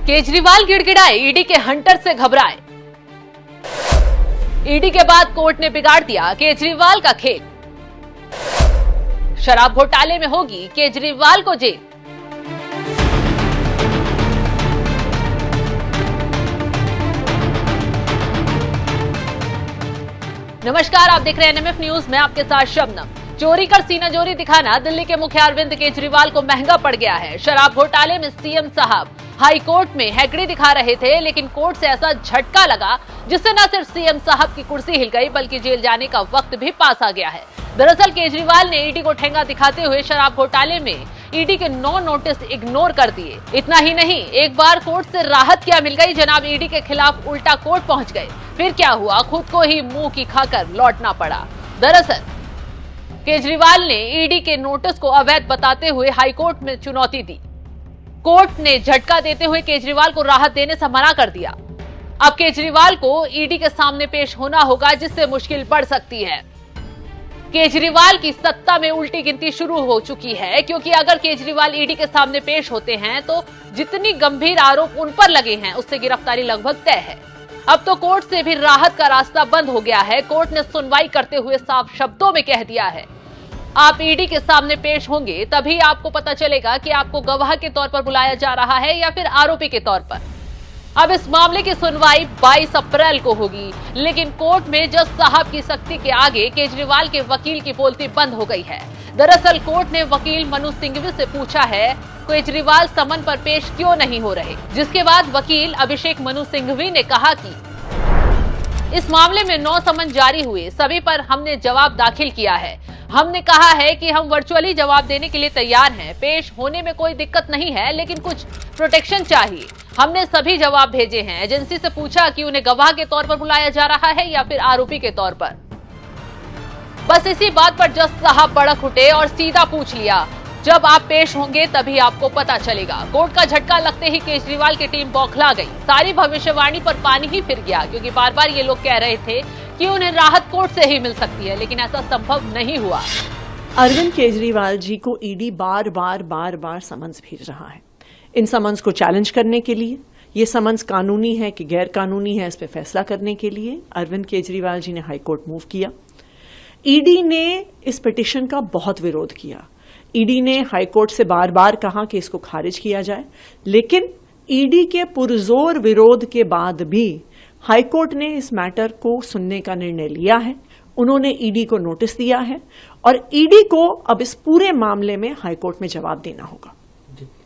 Kejriwal गिड़गिड़ाए, ED के Hunter से घबराए। ईडी के बाद कोर्ट ने बिगाड़ दिया केजरीवाल का खेल। शराब घोटाले में होगी केजरीवाल को जेल। नमस्कार, आप देख रहे हैं एनएमएफ न्यूज। मैं आपके साथ शबनम। चोरी कर सीना जोरी दिखाना दिल्ली के मुखिया अरविंद केजरीवाल को महंगा पड़ गया है। शराब घोटाले में सीएम साहब हाई कोर्ट में हैकड़ी दिखा रहे थे, लेकिन कोर्ट से ऐसा झटका लगा जिससे न सिर्फ सीएम साहब की कुर्सी हिल गई बल्कि जेल जाने का वक्त भी पास आ गया है। दरअसल केजरीवाल ने ईडी को ठेंगा दिखाते हुए शराब घोटाले में ईडी के 9 नोटिस इग्नोर कर दिए। इतना ही नहीं, एक बार कोर्ट से राहत क्या मिल गई, जनाब ईडी के खिलाफ उल्टा कोर्ट पहुंच गए। फिर क्या हुआ, खुद को ही मुंह की खाकर लौटना पड़ा। दरअसल केजरीवाल ने ईडी के नोटिस को अवैध बताते हुए हाईकोर्ट में चुनौती दी। कोर्ट ने झटका देते हुए केजरीवाल को राहत देने से मना कर दिया। अब केजरीवाल को ईडी के सामने पेश होना होगा, जिससे मुश्किल बढ़ सकती है। केजरीवाल की सत्ता में उल्टी गिनती शुरू हो चुकी है, क्योंकि अगर केजरीवाल ईडी के सामने पेश होते हैं तो जितनी गंभीर आरोप उन पर लगे हैं उससे गिरफ्तारी लगभग तय है। अब तो कोर्ट से भी राहत का रास्ता बंद हो गया है। कोर्ट ने सुनवाई करते हुए साफ शब्दों में कह दिया है, आप ईडी के सामने पेश होंगे तभी आपको पता चलेगा कि आपको गवाह के तौर पर बुलाया जा रहा है या फिर आरोपी के तौर पर। अब इस मामले की सुनवाई 22 अप्रैल को होगी, लेकिन कोर्ट में जज साहब की सख्ती के आगे केजरीवाल के वकील की बोलती बंद हो गई है। दरअसल कोर्ट ने वकील मनु सिंघवी से पूछा है केजरीवाल समन पर पेश क्यों नहीं हो रहे, जिसके बाद वकील अभिषेक मनु सिंघवी ने कहा कि इस मामले में 9 समन जारी हुए, सभी पर हमने जवाब दाखिल किया है। हमने कहा है कि हम वर्चुअली जवाब देने के लिए तैयार हैं। पेश होने में कोई दिक्कत नहीं है, लेकिन कुछ प्रोटेक्शन चाहिए। हमने सभी जवाब भेजे हैं। एजेंसी से पूछा कि उन्हें गवाह के तौर पर बुलाया जा रहा है या फिर आरोपी के तौर पर। बस इसी बात पर जज साहब भड़क उठे और सीधा पूछ लिया, जब आप पेश होंगे तभी आपको पता चलेगा। कोर्ट का झटका लगते ही केजरीवाल की टीम बौखला गई। सारी भविष्यवाणी पर पानी ही फिर गया, क्योंकि बार बार ये लोग कह रहे थे कि उन्हें राहत कोर्ट से ही मिल सकती है, लेकिन ऐसा संभव नहीं हुआ। अरविंद केजरीवाल जी को ईडी बार बार समन्स भेज रहा है। इन समन्स को चैलेंज करने के लिए, ये समन्स कानूनी है कि गैर कानूनी है, इस पे फैसला करने के लिए अरविंद केजरीवाल जी ने हाईकोर्ट मूव किया। ईडी ने इस पिटिशन का बहुत विरोध किया। ईडी ने हाईकोर्ट से बार बार कहा कि इसको खारिज किया जाए, लेकिन ईडी के पुरजोर विरोध के बाद भी हाईकोर्ट ने इस मैटर को सुनने का निर्णय लिया है। उन्होंने ईडी को नोटिस दिया है और ईडी को अब इस पूरे मामले में हाईकोर्ट में जवाब देना होगा।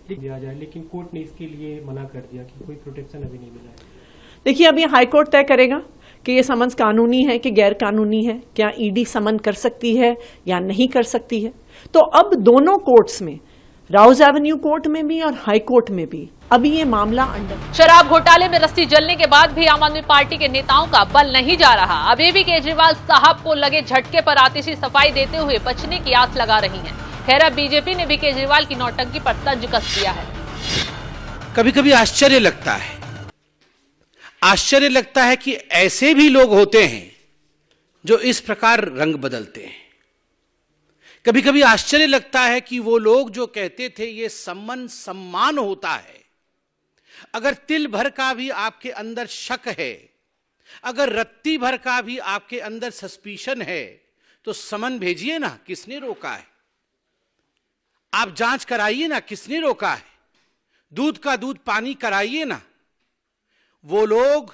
दिया जाए, लेकिन कोर्ट ने इसके लिए मना कर दिया कि कोई प्रोटेक्शन अभी नहीं मिला है। देखिए, अब ये हाईकोर्ट तय करेगा कि ये समन्स कानूनी है कि गैर कानूनी है, क्या ईडी समन कर सकती है या नहीं कर सकती है। तो अब दोनों कोर्ट्स में, राउज एवेन्यू कोर्ट में भी और हाई कोर्ट में भी, अभी ये मामला अंडर। शराब घोटाले में रस्सी जलने के बाद भी आम आदमी पार्टी के नेताओं का बल नहीं जा रहा। अभी भी केजरीवाल साहब को लगे झटके पर आतिशी सफाई देते हुए बचने की आस लगा रही है। खैर, अब बीजेपी ने भी केजरीवाल की नौटंकी पर तंज कस दिया है। कभी कभी आश्चर्य लगता है कि ऐसे भी लोग होते हैं जो इस प्रकार रंग बदलते हैं। कभी कभी आश्चर्य लगता है कि वो लोग जो कहते थे ये सम्मान होता है, अगर तिल भर का भी आपके अंदर शक है, अगर रत्ती भर का भी आपके अंदर सस्पिशन है, तो समन भेजिए ना, किसने रोका है। आप जांच कराइए ना, किसने रोका है। दूध का दूध पानी कराइए ना। वो लोग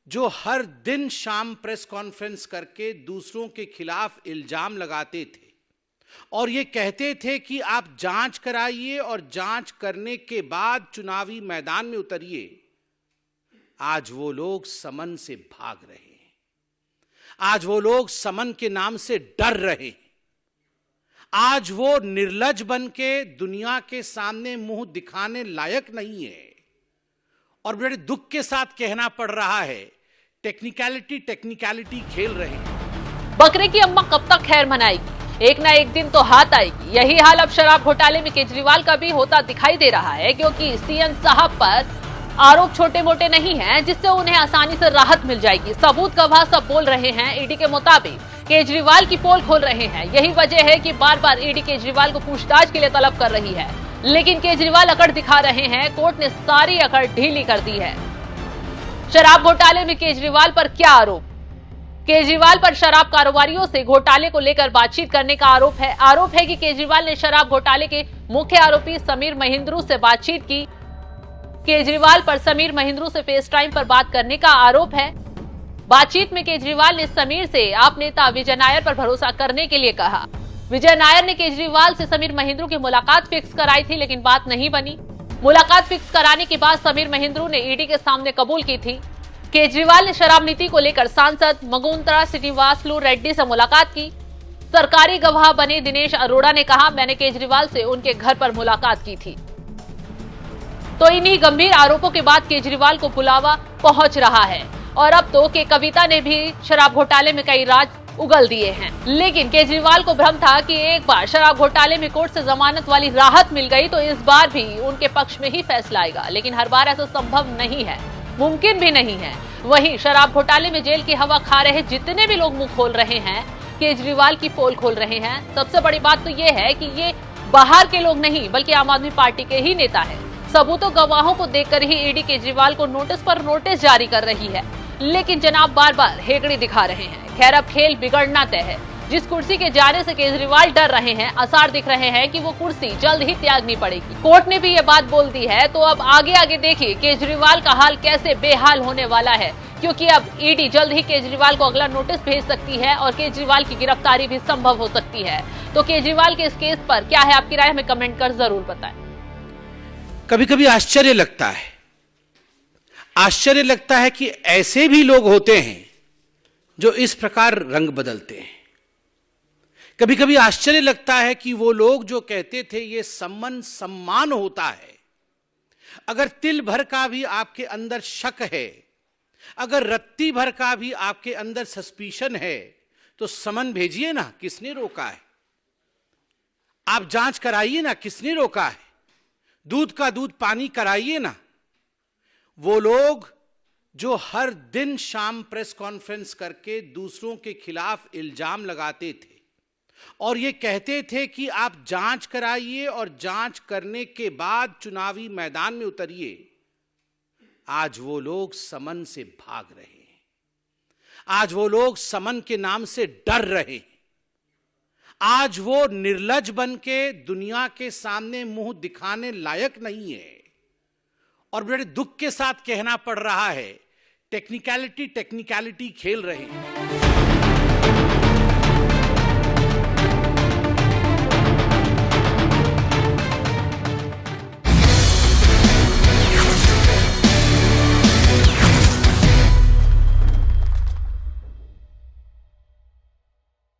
जो हर दिन शाम प्रेस कॉन्फ्रेंस करके दूसरों के खिलाफ इल्जाम लगाते थे और ये कहते थे कि आप जांच कराइए और जांच करने के बाद चुनावी मैदान में उतरिए, आज वो लोग समन से भाग रहे हैं। आज वो लोग समन के नाम से डर रहे हैं। आज वो निर्लज बन के दुनिया के सामने मुंह दिखाने लायक नहीं है। और बड़े दुख के साथ कहना पड़ रहा है, टेक्निकलिटी खेल रहे हैं। बकरे की अम्मा कब तक खैर मनाएगी, एक ना एक दिन तो हाथ आएगी। यही हाल अब शराब घोटाले में केजरीवाल का भी होता दिखाई दे रहा है, क्योंकि सीएम साहब पर आरोप छोटे मोटे नहीं हैं, जिससे उन्हें आसानी से राहत मिल जाएगी। सबूत गवाह सब बोल रहे हैं। ईडी के मुताबिक केजरीवाल की पोल खोल रहे हैं। यही वजह है कि बार बार ईडी केजरीवाल को पूछताछ के लिए तलब कर रही है। लेकिन केजरीवाल अकड़ दिखा रहे हैं। कोर्ट ने सारी अकड़ ढीली कर दी है। शराब घोटाले में केजरीवाल पर क्या आरोप? केजरीवाल पर शराब कारोबारियों से घोटाले को लेकर बातचीत करने का आरोप है कि केजरीवाल ने शराब घोटाले के मुख्य आरोपी समीर महिंद्रू से बातचीत की। केजरीवाल पर समीर महिंद्रू से फेस टाइम पर बात करने का आरोप है। बातचीत में केजरीवाल ने समीर से आप नेता विजय नायर पर भरोसा करने के लिए कहा। विजय नायर ने केजरीवाल से समीर महिंद्रू की मुलाकात फिक्स कराई थी, लेकिन बात नहीं बनी। मुलाकात फिक्स कराने के बाद समीर महिंद्रू ने ईडी के सामने कबूल की थी। केजरीवाल ने शराब नीति को लेकर सांसद मगुंतरा श्रीनिवासलू रेड्डी से मुलाकात की। सरकारी गवाह बने दिनेश अरोड़ा ने कहा, मैंने केजरीवाल से उनके घर पर मुलाकात की थी। तो इन्हीं गंभीर आरोपों के बाद केजरीवाल को बुलावा पहुंच रहा है और अब तो के कविता ने भी शराब घोटाले में कई राज उगल दिए हैं। लेकिन केजरीवाल को भ्रम था कि एक बार शराब घोटाले में कोर्ट से जमानत वाली राहत मिल गई तो इस बार भी उनके पक्ष में ही फैसला आएगा, लेकिन हर बार ऐसा संभव नहीं है, मुमकिन भी नहीं है। वहीं शराब घोटाले में जेल की हवा खा रहे जितने भी लोग मुंह खोल रहे हैं, केजरीवाल की पोल खोल रहे हैं। सबसे बड़ी बात तो ये है कि ये बाहर के लोग नहीं बल्कि आम आदमी पार्टी के ही नेता है। सबूतों गवाहों को देखकर ही ईडी केजरीवाल को नोटिस पर नोटिस जारी कर रही है, लेकिन जनाब बार बार हेकड़ी दिखा रहे हैं। खैर, अब खेल बिगड़ना तय है। जिस कुर्सी के जाने से केजरीवाल डर रहे हैं, आसार दिख रहे हैं कि वो कुर्सी जल्द ही त्यागनी पड़ेगी। कोर्ट ने भी ये बात बोल दी है, तो अब आगे देखिए केजरीवाल का हाल कैसे बेहाल होने वाला है, क्योंकि अब ईडी जल्द ही केजरीवाल को अगला नोटिस भेज सकती है और केजरीवाल की गिरफ्तारी भी संभव हो सकती है। तो केजरीवाल के इस केस पर क्या है आपकी राय, हमें कमेंट कर जरूर बताएं। कभी कभी आश्चर्य लगता है कि ऐसे भी लोग होते हैं जो इस प्रकार रंग बदलते हैं। कभी कभी आश्चर्य लगता है कि वो लोग जो कहते थे ये सम्मान होता है, अगर तिल भर का भी आपके अंदर शक है, अगर रत्ती भर का भी आपके अंदर सस्पिशन है, तो समन भेजिए ना, किसने रोका है? आप जांच कराइए ना, किसने रोका है? दूध का दूध पानी कराइए ना। वो लोग जो हर दिन शाम प्रेस कॉन्फ्रेंस करके दूसरों के खिलाफ इल्जाम लगाते थे और ये कहते थे कि आप जांच कराइए और जांच करने के बाद चुनावी मैदान में उतरिए, आज वो लोग समन से भाग रहे हैं। आज वो लोग समन के नाम से डर रहे हैं। आज वो निर्लज बन के दुनिया के सामने मुंह दिखाने लायक नहीं है। और बड़े दुख के साथ कहना पड़ रहा है, टेक्निकलिटी खेल रहे हैं।